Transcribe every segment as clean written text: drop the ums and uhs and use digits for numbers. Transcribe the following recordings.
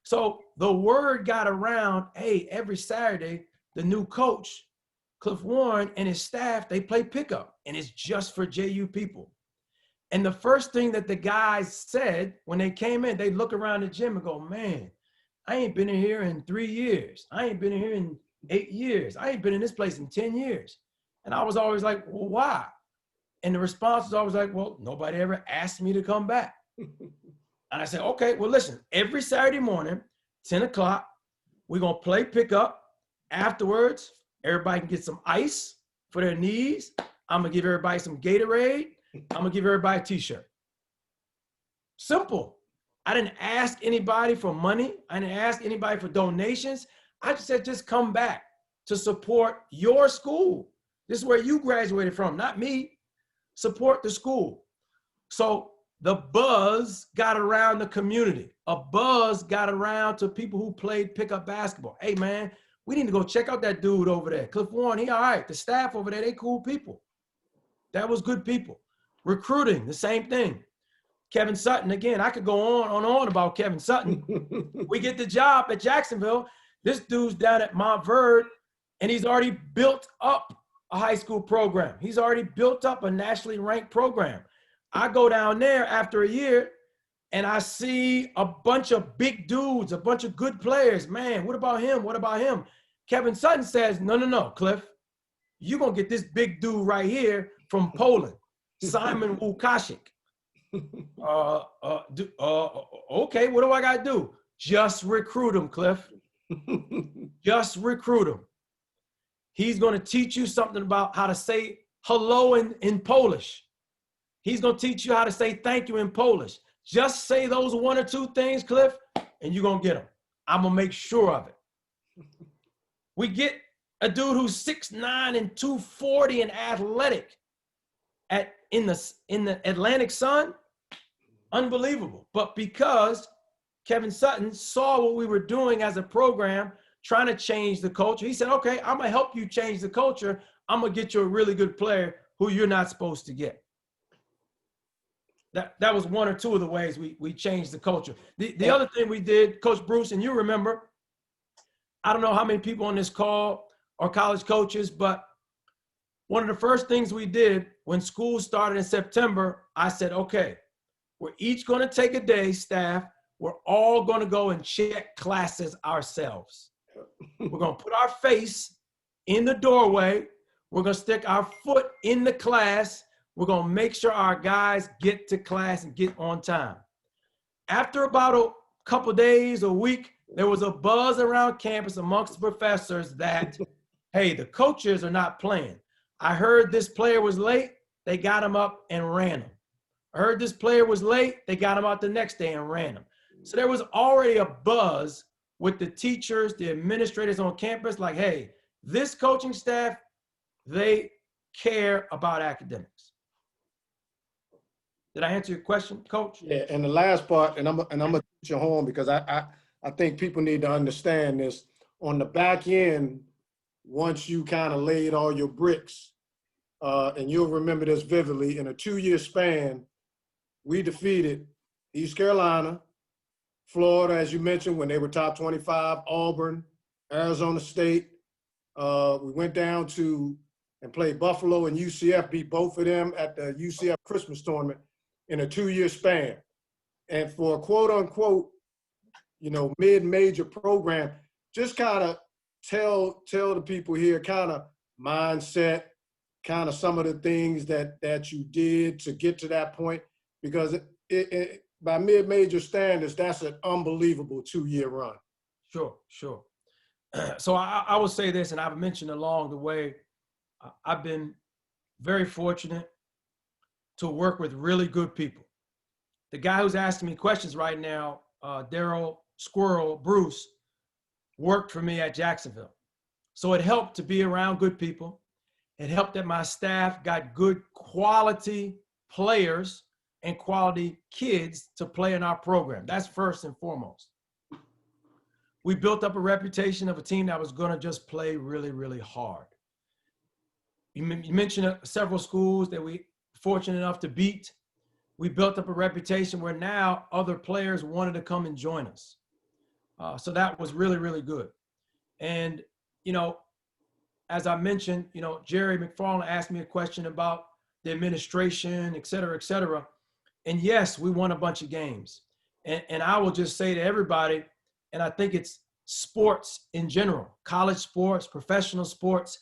So the word got around, hey, every Saturday, the new coach, Cliff Warren, and his staff, they play pickup, and it's just for JU people. And the first thing that the guys said when they came in, they look around the gym and go, man, I ain't been in here in 3 years. I ain't been in here in 8 years. I ain't been in this place in 10 years. And I was always like, well, why? And the response was always like, well, nobody ever asked me to come back. And I said, okay, well, listen, every Saturday morning, 10 o'clock, we're going to play pickup. Afterwards, everybody can get some ice for their knees. I'm going to give everybody some Gatorade. I'm going to give everybody a t-shirt. Simple. I didn't ask anybody for money. I didn't ask anybody for donations. I just said, just come back to support your school. This is where you graduated from, not me. Support the school. So the buzz got around the community. A buzz got around to people who played pickup basketball. Hey, man, we need to go check out that dude over there. Cliff Warren, he all right. The staff over there, they cool people. That was good people. Recruiting, the same thing. Kevin Sutton, again, I could go on about Kevin Sutton. We get the job at Jacksonville. This dude's down at Montverde, and he's already built up a high school program. He's already built up a nationally ranked program. I go down there after a year, and I see a bunch of big dudes, a bunch of good players. Man, what about him? What about him? Kevin Sutton says, no, Cliff. You're going to get this big dude right here from Poland, Simon Łukasik. Okay, what do I got to do? Just recruit him, Cliff. Just recruit him. He's going to teach you something about how to say hello in Polish. He's going to teach you how to say thank you in Polish. Just say those 1 or 2 things, Cliff, and you're going to get him. I'm going to make sure of it. We get a dude who's 6'9" and 240 and athletic in the Atlantic Sun. Unbelievable. But because Kevin Sutton saw what we were doing as a program, trying to change the culture, he said, okay, I'm going to help you change the culture. I'm going to get you a really good player who you're not supposed to get. That was 1 or 2 of the ways we changed the culture. The other thing we did, Coach Bruce, and you remember, I don't know how many people on this call are college coaches, but one of the first things we did when school started in September, I said, okay, we're each going to take a day, staff. We're all going to go and check classes ourselves. We're going to put our face in the doorway. We're going to stick our foot in the class. We're going to make sure our guys get to class and get on time. After about a couple days, a week, there was a buzz around campus amongst the professors that, hey, the coaches are not playing. I heard this player was late. They got him up and ran him. I heard this player was late. They got him out the next day and ran him. So there was already a buzz with the teachers, the administrators on campus, like, hey, this coaching staff, they care about academics. Did I answer your question, Coach? Yeah, and the last part, and I'm gonna teach you home because I think people need to understand this. On the back end, once you kind of laid all your bricks, and you'll remember this vividly, in a 2-year span, we defeated East Carolina, Florida, as you mentioned, when they were top 25, Auburn, Arizona State. We went down to and played Buffalo and UCF, beat both of them at the UCF Christmas tournament in a 2-year span. And for a quote unquote, mid-major program, just kind of tell the people here kind of mindset, kind of some of the things that you did to get to that point, because by mid-major standards, that's an unbelievable 2-year run. Sure. So I will say this, and I've mentioned along the way, I've been very fortunate to work with really good people. The guy who's asking me questions right now, Daryl Squirrel Bruce, worked for me at Jacksonville. So it helped to be around good people. It helped that my staff got good quality players and quality kids to play in our program. That's first and foremost. We built up a reputation of a team that was going to just play really, really hard. You mentioned several schools that we were fortunate enough to beat. We built up a reputation where now other players wanted to come and join us. So that was really, really good. And, you know, as I mentioned, you know, Jerry McFarland asked me a question about the administration, et cetera, et cetera. And yes, we won a bunch of games. And I will just say to everybody, and I think it's sports in general, college sports, professional sports,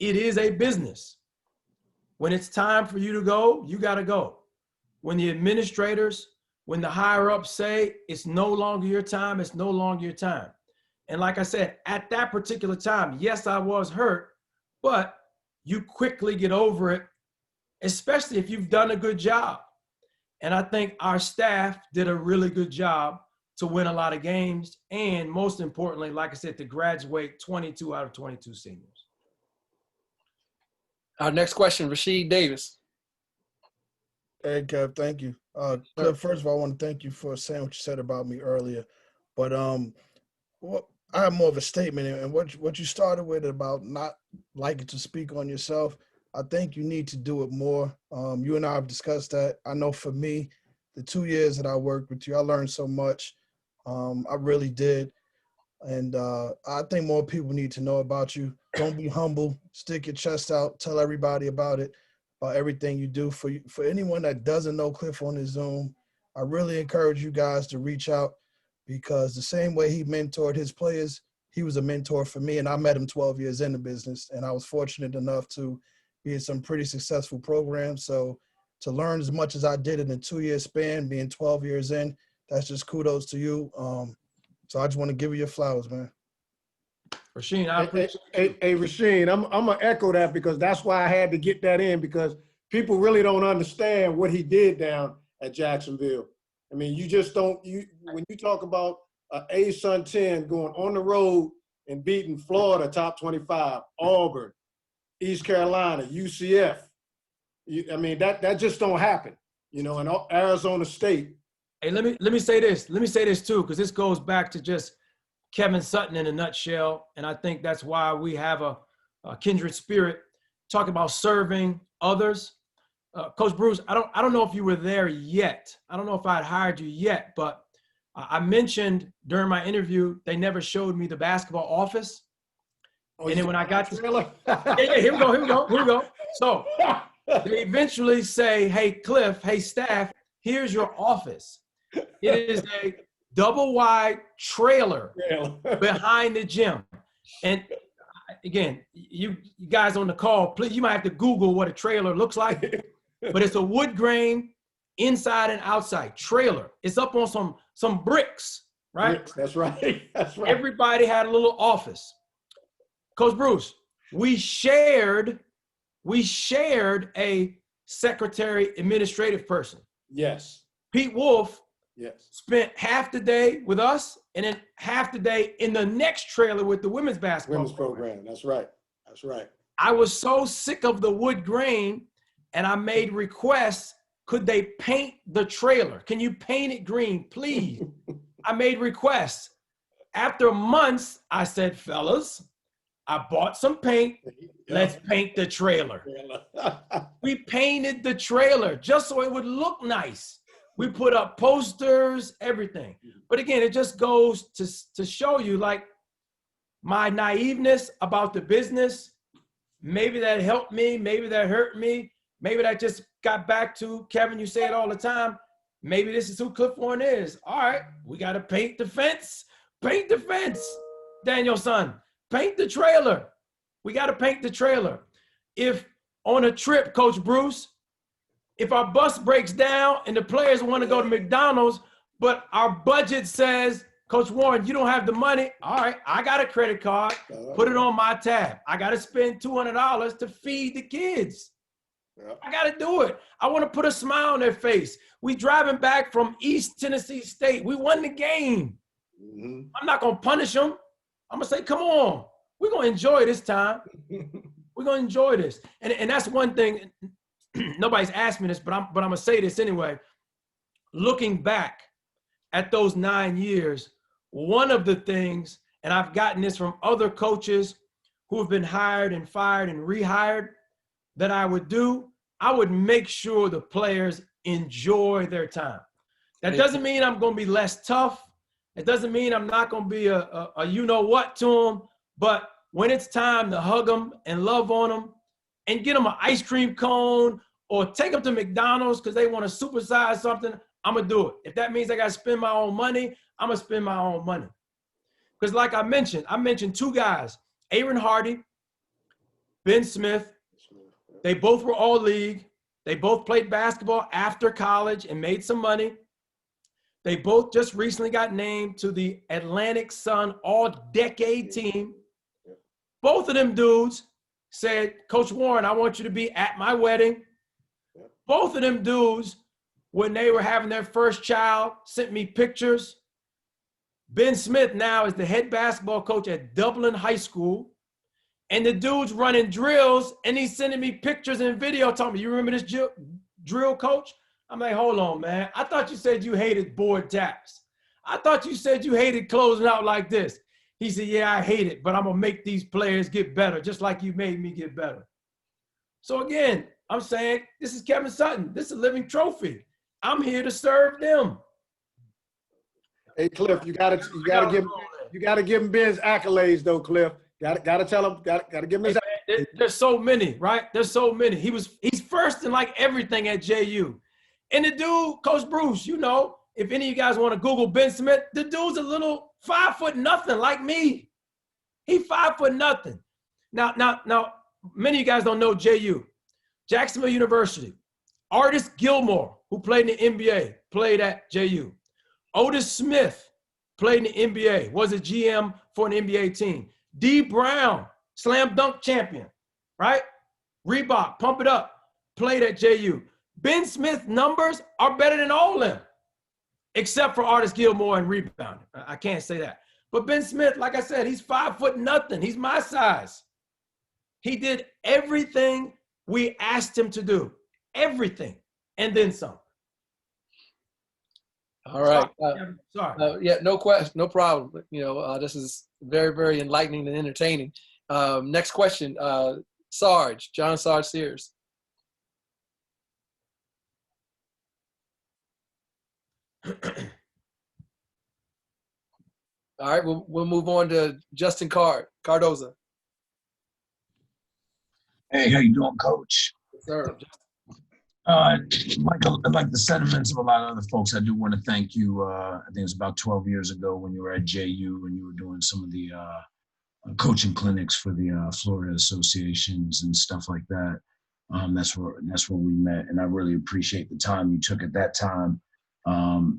it is a business. When it's time for you to go, you got to go. When the administrators, when the higher ups say it's no longer your time, it's no longer your time. And like I said, at that particular time, yes, I was hurt, but you quickly get over it, especially if you've done a good job. And I think our staff did a really good job to win a lot of games. And most importantly, like I said, to graduate 22 out of 22 seniors. Our next question, Rasheed Davis. Hey, Kev, thank you. Cliff, first of all, I want to thank you for saying what you said about me earlier. But I have more of a statement, and what you started with about not liking to speak on yourself, I think you need to do it more. You and I have discussed that. I know for me, the 2 years that I worked with you, I learned so much. I really did. And I think more people need to know about you. Don't be humble. Stick your chest out. Tell everybody about it, about everything you do. For anyone that doesn't know Cliff on his Zoom, I really encourage you guys to reach out, because the same way he mentored his players, he was a mentor for me. And I met him 12 years in the business, and I was fortunate enough to be in some pretty successful programs. So to learn as much as I did in a 2-year span, being 12 years in, that's just kudos to you. So I just want to give you your flowers, man. Rasheen, I appreciate Hey, Rasheen, I'm going to echo that, because that's why I had to get that in, because people really don't understand what he did down at Jacksonville. I mean, you just don't, when you talk about A-Sun 10 going on the road and beating Florida top 25, Auburn, East Carolina, UCF, I mean, that just don't happen, you know, and Arizona State. Hey, let me say this. Let me say this too, because this goes back to just Kevin Sutton in a nutshell. And I think that's why we have a kindred spirit. Talk about serving others. Coach Bruce, I don't know if you were there yet. I don't know if I had hired you yet, but I mentioned during my interview, they never showed me the basketball office. Oh, and then when I got to, yeah, here we go. So they eventually say, hey, Cliff, hey, staff, here's your office. It is a double wide trailer behind the gym. And again, you guys on the call, please, you might have to Google what a trailer looks like, but it's a wood grain inside and outside trailer. It's up on some bricks, right? Bricks, that's right. That's right. Everybody had a little office. Coach Bruce, we shared a secretary administrative person. Yes. Pete Wolf Yes. spent half the day with us and then half the day in the next trailer with the women's basketball program. That's right. That's right. I was so sick of the wood grain, and I made requests. Could they paint the trailer? Can you paint it green, please? I made requests. After months, I said, fellas, I bought some paint. Let's paint the trailer. We painted the trailer just so it would look nice. We put up posters, everything. But again, it just goes to show you, like, my naiveness about the business. Maybe that helped me. Maybe that hurt me. Maybe that just got back to, Kevin, you say it all the time, maybe this is who Cliff Warren is. All right, we got to paint the fence. Paint the fence, Daniel son. Paint the trailer. We got to paint the trailer. If on a trip, Coach Bruce, if our bus breaks down and the players want to go to McDonald's, but our budget says, Coach Warren, you don't have the money. All right, I got a credit card. Put it on my tab. I got to spend $200 to feed the kids. I got to do it. I want to put a smile on their face. We driving back from East Tennessee State. We won the game. I'm not going to punish them. I'm going to say, come on. We're going to enjoy this time. We're going to enjoy this. And that's one thing. Nobody's asked me this, but I'm going to say this anyway. Looking back at those 9 years, one of the things, and I've gotten this from other coaches who have been hired and fired and rehired, that I would do, I would make sure the players enjoy their time. That doesn't mean I'm going to be less tough. It doesn't mean I'm not going to be a you know what to them, but when it's time to hug them and love on them and get them an ice cream cone or take them to McDonald's because they want to supersize something, I'm going to do it. If that means I got to spend my own money, I'm going to spend my own money. Because like I mentioned two guys, Aaron Hardy, Ben Smith. They both were all league. They both played basketball after college and made some money. They both just recently got named to the Atlantic Sun All-Decade team. Both of them dudes said, Coach Warren, I want you to be at my wedding. Both of them dudes, when they were having their first child, sent me pictures. Ben Smith now is the head basketball coach at Dublin High School. And the dude's running drills, and he's sending me pictures and video telling me, you remember this drill coach? I'm like, hold on, man. I thought you said you hated board taps. I thought you said you hated closing out like this. He said, yeah, I hate it, but I'm going to make these players get better, just like you made me get better. So again, I'm saying, this is Kevin Sutton. This is a living trophy. I'm here to serve them. Hey, Cliff, you gotta give him Ben's accolades though, Cliff. Gotta tell him, gotta give him his accolades. There's so many, right? There's so many. He's first in like everything at JU. And the dude, Coach Bruce, you know, if any of you guys want to Google Ben Smith, the dude's a little 5'0" like me. He 5'0". Now, many of you guys don't know JU. Jacksonville University. Artis Gilmore, who played in the NBA, played at JU. Otis Smith played in the NBA, was a GM for an NBA team. D. Brown, slam dunk champion, right? Reebok, pump it up, played at JU. Ben Smith's numbers are better than all of them, except for Artis Gilmore and rebounding. I can't say that. But Ben Smith, like I said, he's 5'0". He's my size. He did everything we asked him to do, everything, and then some. All right. Sorry. Yeah, no question, no problem. You know, this is very, very enlightening and entertaining. Next question, Sarge, John Sarge Sears. All right, we'll move on to Justin Cardoza. Hey, how you doing, Coach? Yes, sir. Michael, like the sentiments of a lot of other folks, I do want to thank you. I think it was about 12 years ago when you were at JU and you were doing some of the coaching clinics for the Florida associations and stuff like that. That's where we met, and I really appreciate the time you took at that time,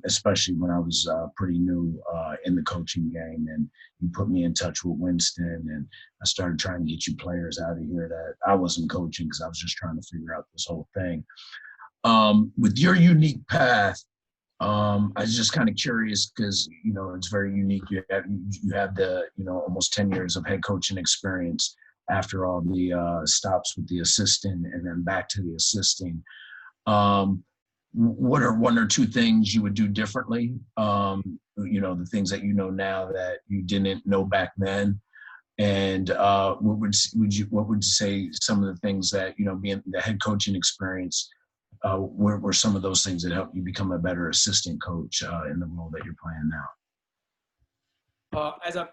especially when I was pretty new in the coaching game, and you put me in touch with Winston, and I started trying to get you players out of here that I wasn't coaching because I was just trying to figure out this whole thing. With your unique path, I was just kind of curious because, you know, it's very unique. You have the, you know, almost 10 years of head coaching experience after all the stops with the assistant and then back to the assisting. What are one or two things you would do differently? You know, the things that you know now that you didn't know back then. And what would you say some of the things that, you know, being the head coaching experience, were some of those things that helped you become a better assistant coach in the role that you're playing now?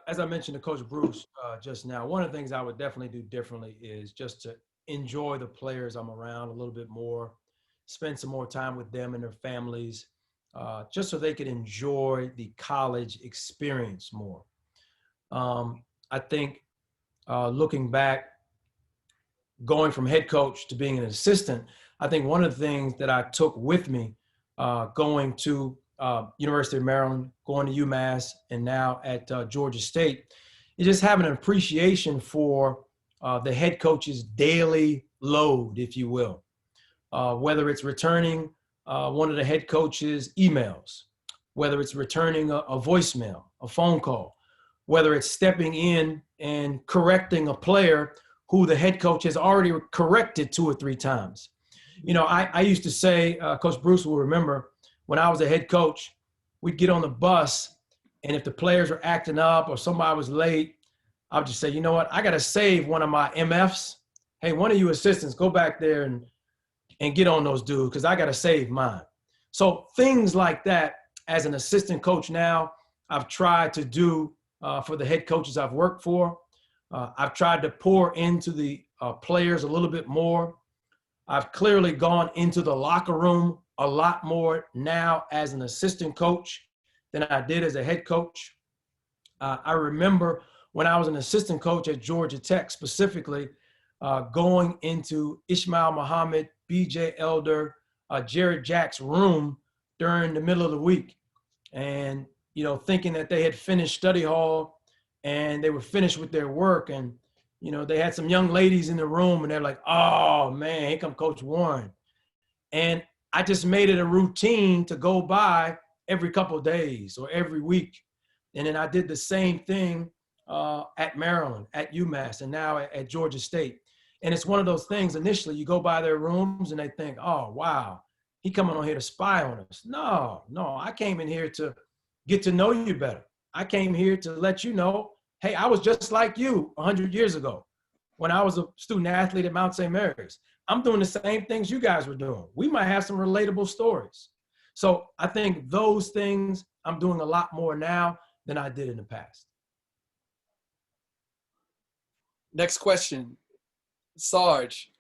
As I mentioned to Coach Bruce just now, one of the things I would definitely do differently is just to enjoy the players I'm around a little bit more, spend some more time with them and their families, just so they could enjoy the college experience more. I think looking back, going from head coach to being an assistant, I think one of the things that I took with me going to University of Maryland, going to UMass, and now at Georgia State, is just having an appreciation for the head coach's daily load, if you will. Whether it's returning one of the head coach's emails, whether it's returning a voicemail, a phone call, whether it's stepping in and correcting a player who the head coach has already corrected 2 or 3 times. You know, I used to say, Coach Bruce will remember, when I was a head coach, we'd get on the bus, and if the players were acting up or somebody was late, I would just say, you know what, I got to save one of my MFs. Hey, one of you assistants, go back there and get on those dudes because I got to save mine. So things like that, as an assistant coach now, I've tried to do for the head coaches I've worked for. I've tried to pour into the players a little bit more. I've clearly gone into the locker room a lot more now as an assistant coach than I did as a head coach. I remember when I was an assistant coach at Georgia Tech, specifically going into Ishmael Muhammad, BJ Elder, Jared Jack's room during the middle of the week, and thinking that they had finished study hall and they were finished with their work, and they had some young ladies in the room, and they're like, "Oh man, here come Coach Warren," and I just made it a routine to go by every couple of days or every week. And then I did the same thing at Maryland, at UMass, and now at Georgia State. And it's one of those things, initially you go by their rooms and they think, "Oh, wow, he coming on here to spy on us." No, I came in here to get to know you better. I came here to let you know, hey, I was just like you 100 years ago when I was a student athlete at Mount St. Mary's. I'm doing the same things you guys were doing. We might have some relatable stories. So I think those things I'm doing a lot more now than I did in the past. Next question, Sarge.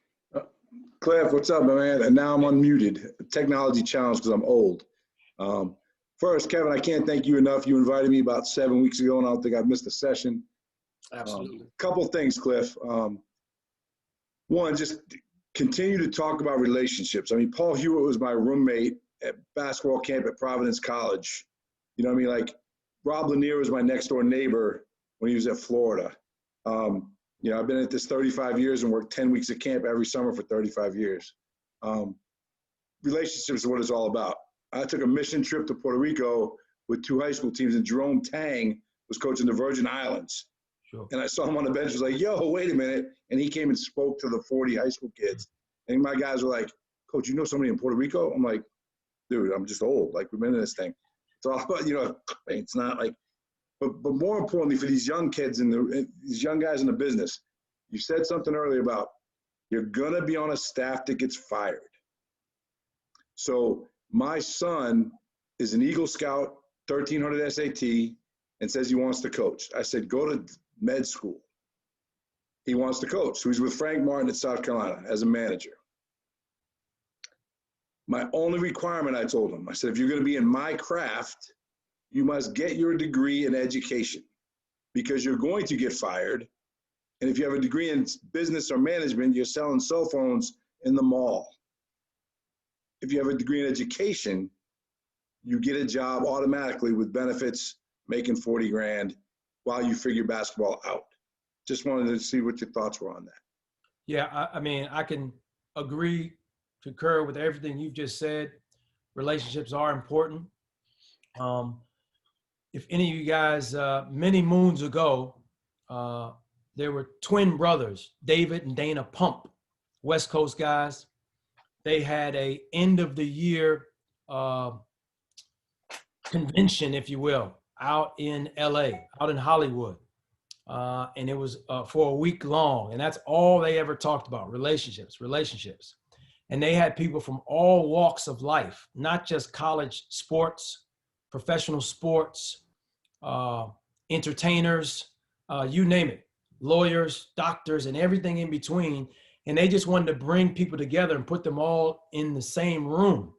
Cliff, what's up, my man? And now I'm unmuted. Technology challenge because I'm old. First, Kevin, I can't thank you enough. You invited me about 7 weeks ago, and I don't think I've missed a session. Absolutely. Couple things, Cliff. One, just continue to talk about relationships. I mean, Paul Hewitt was my roommate at basketball camp at Providence College. You know what I mean? Like, Rob Lanier was my next door neighbor when he was at Florida. I've been at this 35 years and worked 10 weeks at camp every summer for 35 years. Relationships is what it's all about. I took a mission trip to Puerto Rico with 2 high school teams, and Jerome Tang was coaching the Virgin Islands. Sure. And I saw him on the bench, was like, "Yo, wait a minute." And he came and spoke to the 40 high school kids. And my guys were like, "Coach, you know somebody in Puerto Rico?" I'm like, "Dude, I'm just old. Like, we've been in this thing." It's all about, it's not like, but more importantly for these young kids and these young guys in the business, you said something earlier about you're going to be on a staff that gets fired. So my son is an Eagle Scout, 1300 SAT, and says he wants to coach. I said, go to med school. He wants to coach. So he's with Frank Martin at South Carolina as a manager. My only requirement, I told him, I said, if you're going to be in my craft, you must get your degree in education because you're going to get fired. And if you have a degree in business or management, you're selling cell phones in the mall. If you have a degree in education, you get a job automatically with benefits, making 40 grand while you figure basketball out. Just wanted to see what your thoughts were on that. Yeah, I mean, I can concur with everything you've just said. Relationships are important. If any of you guys, many moons ago, there were twin brothers, David and Dana Pump, West Coast guys. They had a end of the year convention, if you will, out in LA, out in Hollywood. And it was for a week long. And that's all they ever talked about, relationships. And they had people from all walks of life, not just college sports, professional sports, entertainers, you name it, lawyers, doctors, and everything in between. And they just wanted to bring people together and put them all in the same room.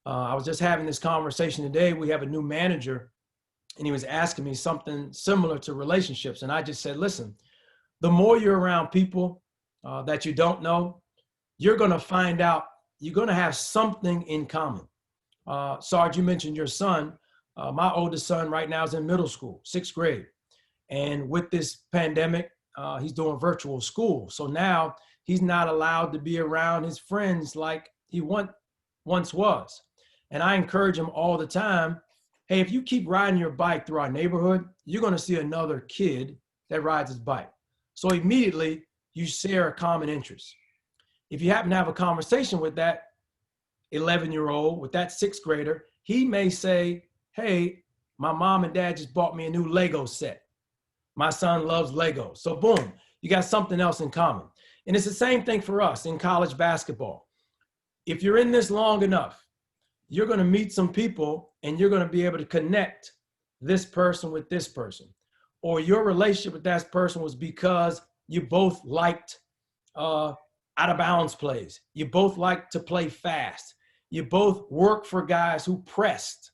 I was just having this conversation today. We have a new manager, and he was asking me something similar to relationships. And I just said, listen, the more you're around people that you don't know, you're going to find out you're going to have something in common. Sarge, you mentioned your son. My oldest son right now is in middle school, 6th grade. And with this pandemic, he's doing virtual school. So now he's not allowed to be around his friends like he once was. And I encourage him all the time, hey, if you keep riding your bike through our neighborhood, you're going to see another kid that rides his bike. So immediately you share a common interest. If you happen to have a conversation with that 11-year-old, with that 6th grader, he may say, hey, my mom and dad just bought me a new Lego set. My son loves Legos. So boom, you got something else in common. And it's the same thing for us in college basketball. If you're in this long enough, you're going to meet some people and you're going to be able to connect this person with this person, or your relationship with that person was because you both liked out of bounds plays. You both liked to play fast. You both worked for guys who pressed.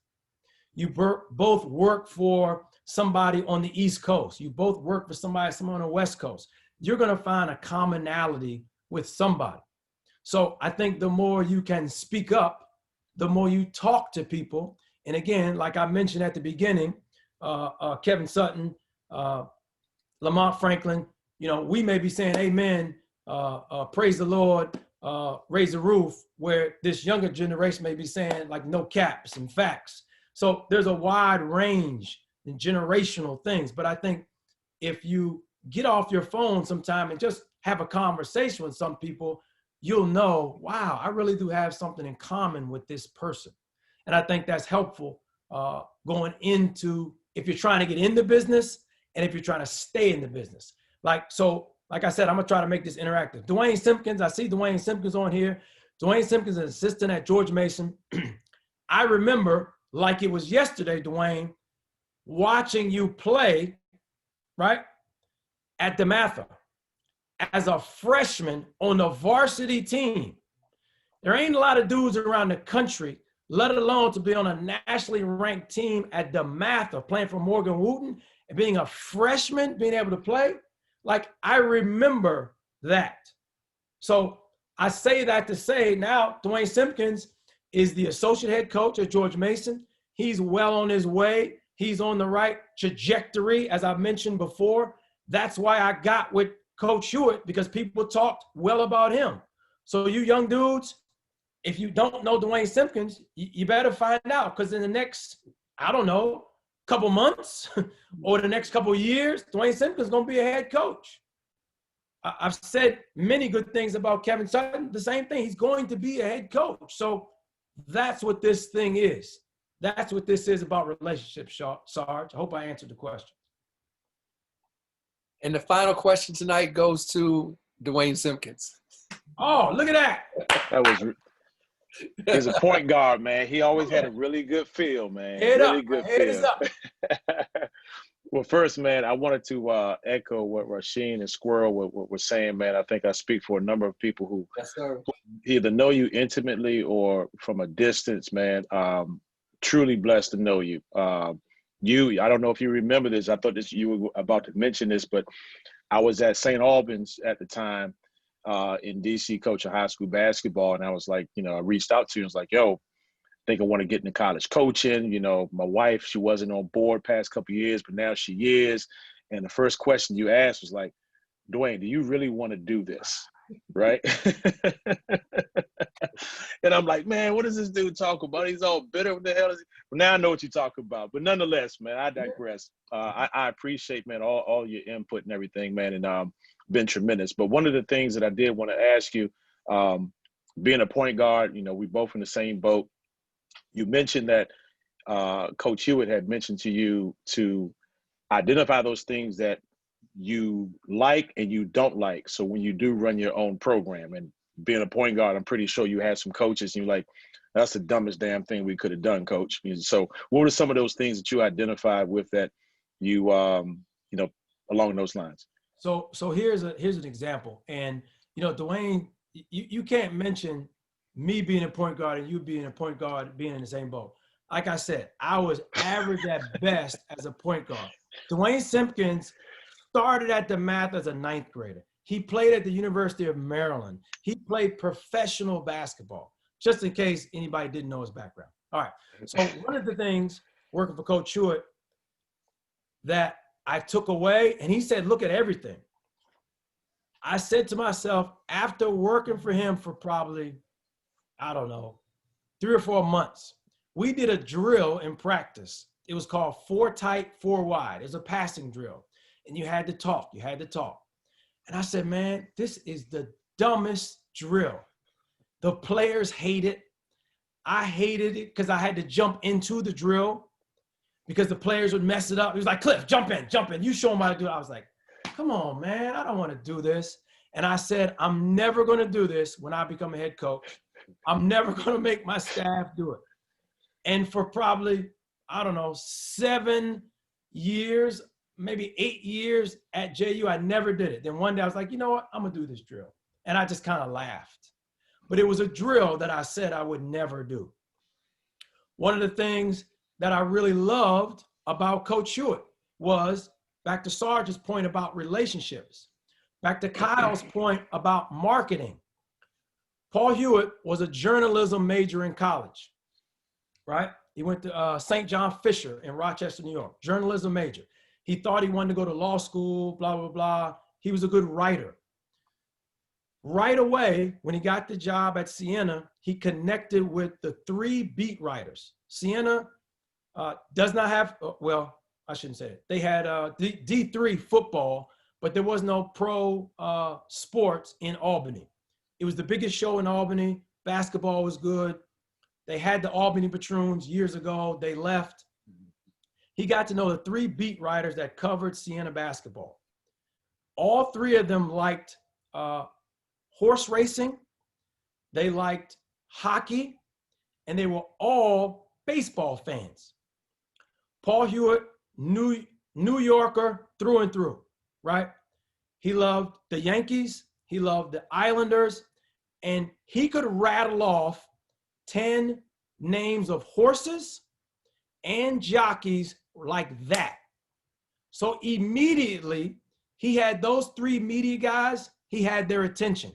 You both worked for somebody on the East Coast. You both worked for somebody on the West Coast. You're going to find a commonality with somebody. So I think the more you can speak up, the more you talk to people. And again, like I mentioned at the beginning, Kevin Sutton, Lamont Franklin, we may be saying amen, praise the Lord, raise the roof, where this younger generation may be saying like no caps and facts. So there's a wide range in generational things. But I think if you get off your phone sometime and just have a conversation with some people, you'll know, wow, I really do have something in common with this person. And I think that's helpful going into, if you're trying to get in the business and if you're trying to stay in the business. Like I said, I'm gonna try to make this interactive. Dwayne Simpkins, I see Dwayne Simpkins on here. Dwayne Simpkins is an assistant at George Mason. I remember, like it was yesterday, Dwayne, watching you play, right, at DeMatha as a freshman on the varsity team. There ain't a lot of dudes around the country, let alone to be on a nationally ranked team at DeMatha, playing for Morgan Wooten, and being a freshman, being able to play. Like, I remember that. So I say that to say now Dwayne Simpkins is the associate head coach at George Mason. He's well on his way. He's on the right trajectory, as I mentioned before. That's why I got with Coach Hewitt, because people talked well about him. So you young dudes, if you don't know Dwayne Simpkins, you better find out, because in the next, I don't know, couple months or the next couple of years, Dwayne Simpkins is going to be a head coach. I've said many good things about Kevin Sutton. The same thing. He's going to be a head coach. So that's what this thing is. That's what this is about relationships, Sarge. I hope I answered the question. And the final question tonight goes to Dwayne Simpkins. Oh, look at that. That was. He's a point guard, man. He always had a really good feel, man. Head really up. good Head is feel. up. Well, first, man, I wanted to echo what Rasheen and Squirrel were saying, man. I think I speak for a number of people who Yes, sir. either know you intimately or from a distance, man. Truly blessed to know you. I don't know if you remember this. I thought you were about to mention this, but I was at St. Albans at the time in DC coaching high school basketball. And I was like, I reached out to you and was like, yo, I think I want to get into college coaching. My wife, she wasn't on board past couple of years, but now she is. And the first question you asked was like, Dwayne, do you really want to do this? Right? And I'm like, man, what does this dude talk about? He's all bitter. What the hell is he? Well, now I know what you're talking about. But nonetheless, man, I digress. I appreciate, man, all your input and everything, man, and been tremendous. But one of the things that I did want to ask you, being a point guard, we both in the same boat. You mentioned that Coach Hewitt had mentioned to you to identify those things that you like and you don't like. So when you do run your own program, and being a point guard, I'm pretty sure you had some coaches and you're like, that's the dumbest damn thing we could have done, coach. So what were some of those things that you identified with that you, along those lines? So here's an example. And, Dwayne, you can't mention me being a point guard and you being a point guard being in the same boat. Like I said, I was average at best as a point guard. Dwayne Simpkins started at DeMatha as a 9th grader. He played at the University of Maryland. He played professional basketball, just in case anybody didn't know his background. All right. So one of the things working for Coach Hewitt that I took away, and he said, look at everything. I said to myself, after working for him for probably, 3 or 4 months, we did a drill in practice. It was called 4 tight, 4 wide. It was a passing drill. And you had to talk. And I said, man, this is the dumbest drill. The players hate it. I hated it because I had to jump into the drill because the players would mess it up. He was like, Cliff, jump in. You show them how to do it. I was like, come on, man, I don't want to do this. And I said, I'm never going to do this when I become a head coach. I'm never going to make my staff do it. And for probably, I don't know, 7 years, maybe 8 years at JU. I never did it. Then one day I was like, you know what? I'm going to do this drill. And I just kind of laughed. But it was a drill that I said I would never do. One of the things that I really loved about Coach Hewitt was, back to Sarge's point about relationships, back to Kyle's point about marketing. Paul Hewitt was a journalism major in college, right? He went to St. John Fisher in Rochester, New York, journalism major. He thought he wanted to go to law school, blah, blah, blah. He was a good writer. Right away, when he got the job at Siena, he connected with the 3 beat writers. Siena does not have, well, I shouldn't say it. They had D3 football, but there was no pro sports in Albany. It was the biggest show in Albany. Basketball was good. They had the Albany Patroons years ago. They left. He got to know the 3 beat writers that covered Siena basketball. All 3 of them liked horse racing, they liked hockey, and they were all baseball fans. Paul Hewitt, New Yorker through and through, right? He loved the Yankees, he loved the Islanders, and he could rattle off 10 names of horses and jockeys like that. So immediately, he had those 3 media guys, he had their attention.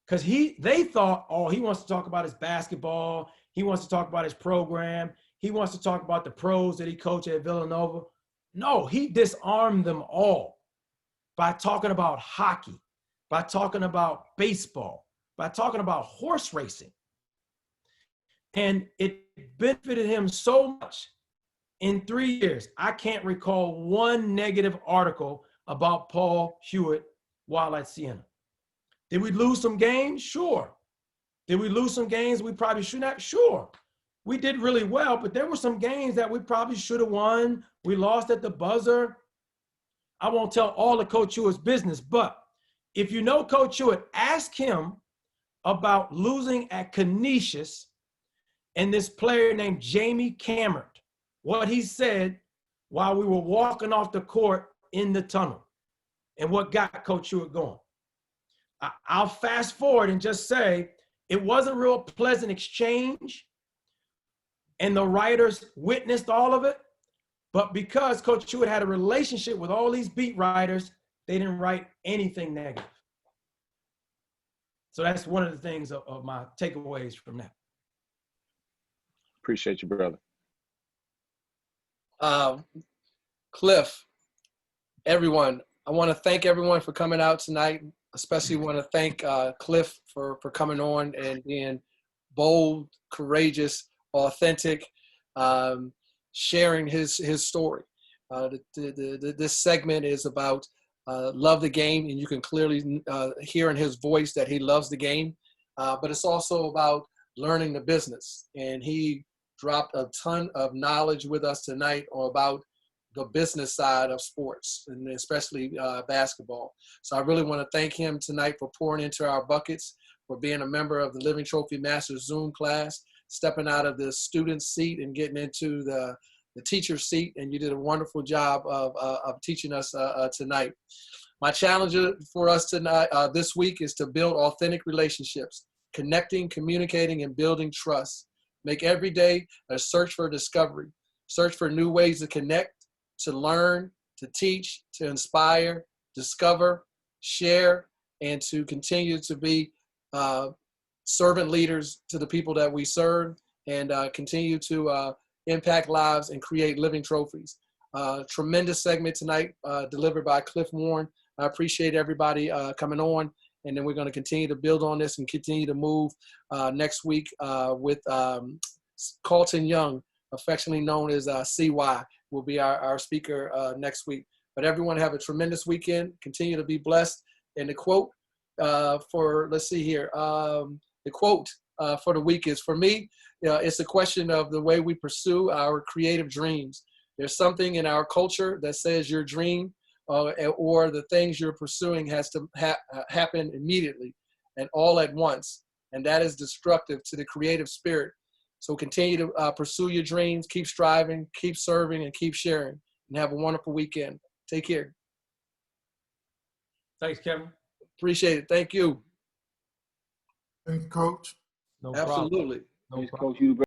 Because they thought, oh, he wants to talk about his basketball. He wants to talk about his program. He wants to talk about the pros that he coached at Villanova. No, he disarmed them all by talking about hockey, by talking about baseball, by talking about horse racing. And it benefited him so much. In 3 years, I can't recall one negative article about Paul Hewitt while at Siena. Did we lose some games? Sure. Did we lose some games we probably shouldn't have? Sure. We did really well, but there were some games that we probably should have won. We lost at the buzzer. I won't tell all of Coach Hewitt's business, but if you know Coach Hewitt, ask him about losing at Canisius and this player named Jamie Cameron, what he said while we were walking off the court in the tunnel and what got Coach Hewitt going. I'll fast forward and just say it wasn't a real pleasant exchange, and the writers witnessed all of it. But because Coach Hewitt had a relationship with all these beat writers, they didn't write anything negative. So that's one of the things of my takeaways from that. Appreciate you, brother. Cliff, everyone, I want to thank everyone for coming out tonight. Especially want to thank Cliff for coming on and being bold, courageous, authentic, sharing his story. This segment is about love the game, and you can clearly hear in his voice that he loves the game. But it's also about learning the business, and he dropped a ton of knowledge with us tonight about the business side of sports, and especially basketball. So I really want to thank him tonight for pouring into our buckets, for being a member of the Living Trophy Masters Zoom class, stepping out of the student seat and getting into the teacher seat. And you did a wonderful job of teaching us tonight. My challenge for us tonight, this week, is to build authentic relationships, connecting, communicating, and building trust. Make every day a search for discovery, search for new ways to connect, to learn, to teach, to inspire, discover, share, and to continue to be servant leaders to the people that we serve, and continue to impact lives and create living trophies. Tremendous segment tonight delivered by Cliff Warren. I appreciate everybody coming on, and then we're going to continue to build on this and continue to move next week with Carlton Young, affectionately known as CY. Will be our speaker next week. But everyone have a tremendous weekend. Continue to be blessed. And the quote let's see here. The quote for the week is, for me, it's a question of the way we pursue our creative dreams. There's something in our culture that says your dream or the things you're pursuing has to happen immediately and all at once. And that is destructive to the creative spirit So continue to pursue your dreams, keep striving, keep serving, and keep sharing. And have a wonderful weekend. Take care. Thanks, Kevin. Appreciate it. Thank you. Thank you, Coach. No problem. Absolutely. No Thanks, problem. Coach. You